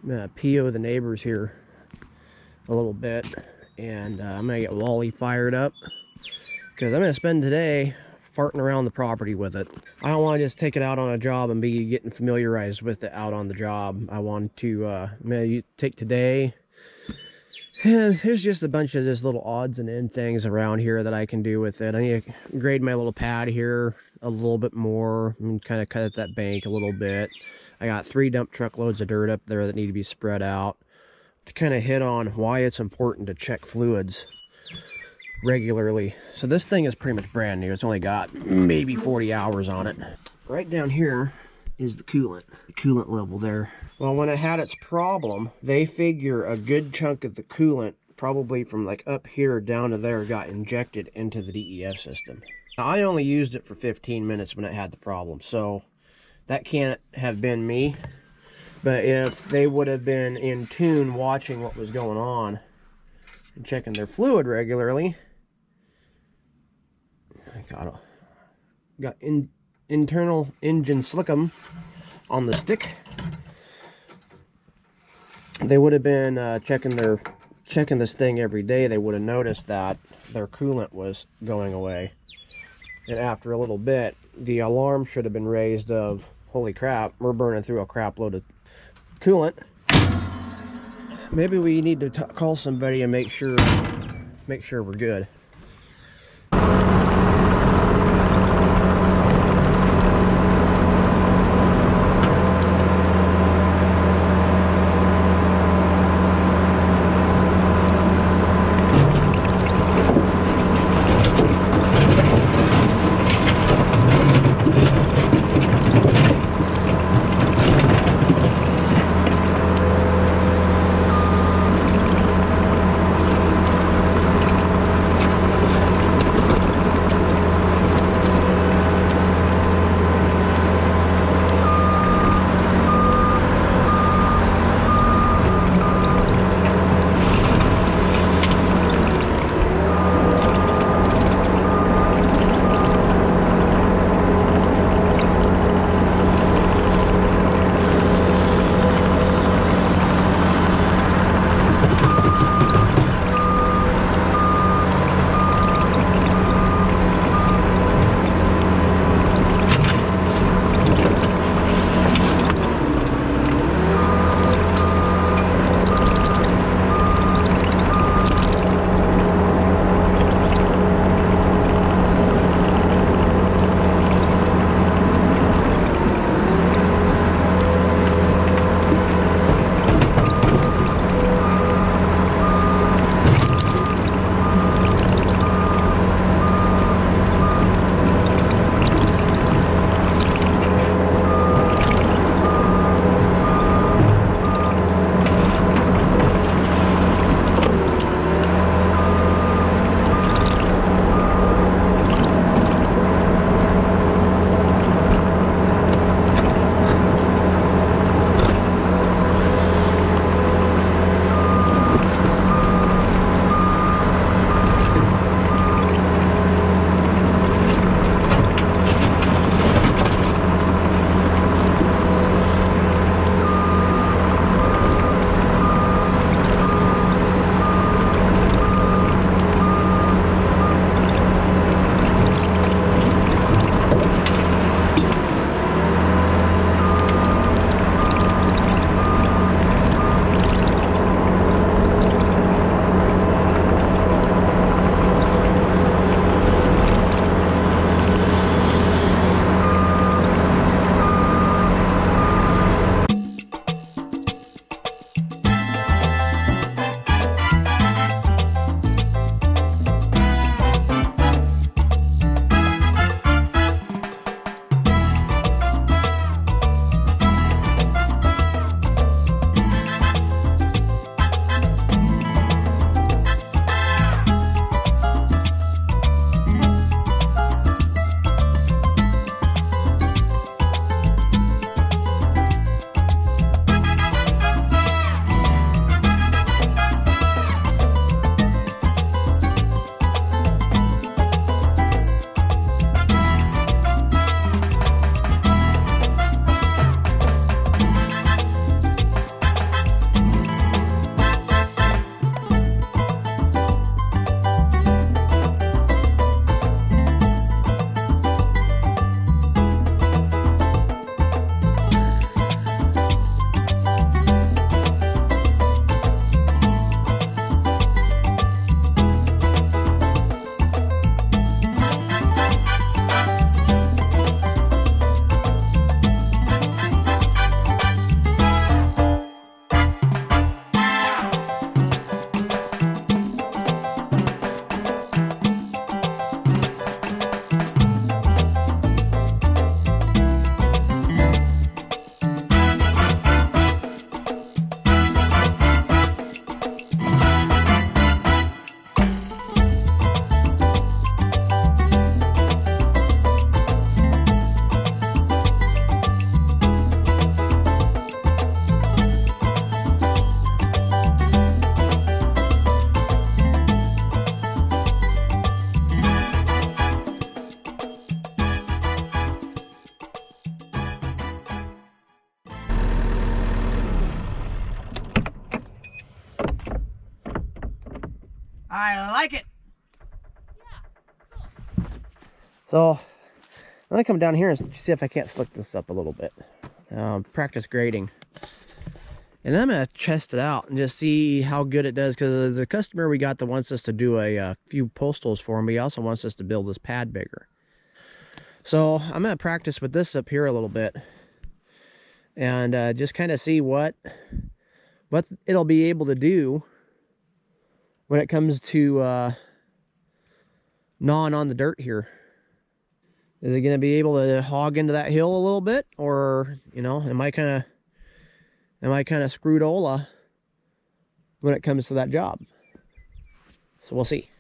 I'm gonna PO the neighbors here a little bit, and I'm gonna get Wally fired up because I'm gonna spend today farting around the property with it. I don't want to just take it out on a job and be getting familiarized with it out on the job. I want to maybe take today. And there's just a bunch of just little odds and end things around here that I can do with it. I need to grade my little pad here a little bit more and kind of cut at that bank a little bit. I got 3 dump truck loads of dirt up there that need to be spread out. To kind of hit on why it's important to check fluids regularly. So this thing is pretty much brand new. It's only got maybe 40 hours on it. Right down here is the coolant level there. Well, when it had its problem, they figure a good chunk of the coolant, probably from like up here down to there, got injected into the DEF system. Now, I only used it for 15 minutes when it had the problem, so that can't have been me. But if they would have been in tune watching what was going on and checking their fluid regularly, I got internal engine slickum on the stick. They would have been checking this thing every day. They would have noticed that their coolant was going away, and after a little bit, the alarm should have been raised of, holy crap, we're burning through a crap load of coolant. Maybe we need to call somebody and make sure we're good. I like it. So I'm gonna come down here and see if I can't slick this up a little bit. Practice grading. And then I'm gonna test it out and just see how good it does, because the customer we got that wants us to do a few postals for him, but he also wants us to build this pad bigger. So I'm gonna practice with this up here a little bit and just kind of see what it'll be able to do when it comes to gnawing on the dirt here. Is it gonna be able to hog into that hill a little bit, or you know, am I kind of screwed Ola when it comes to that job? So we'll see.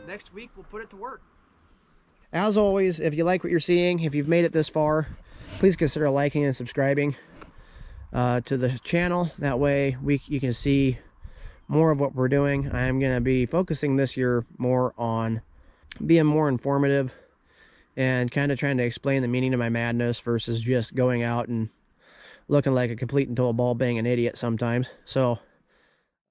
Next week we'll put it to work. As always, if you like what you're seeing, if you've made it this far, please consider liking and subscribing to the channel. That way you can see more of what we're doing. I'm going to be focusing this year more on being more informative and kind of trying to explain the meaning of my madness versus just going out and looking like a complete and total ball banging idiot sometimes. So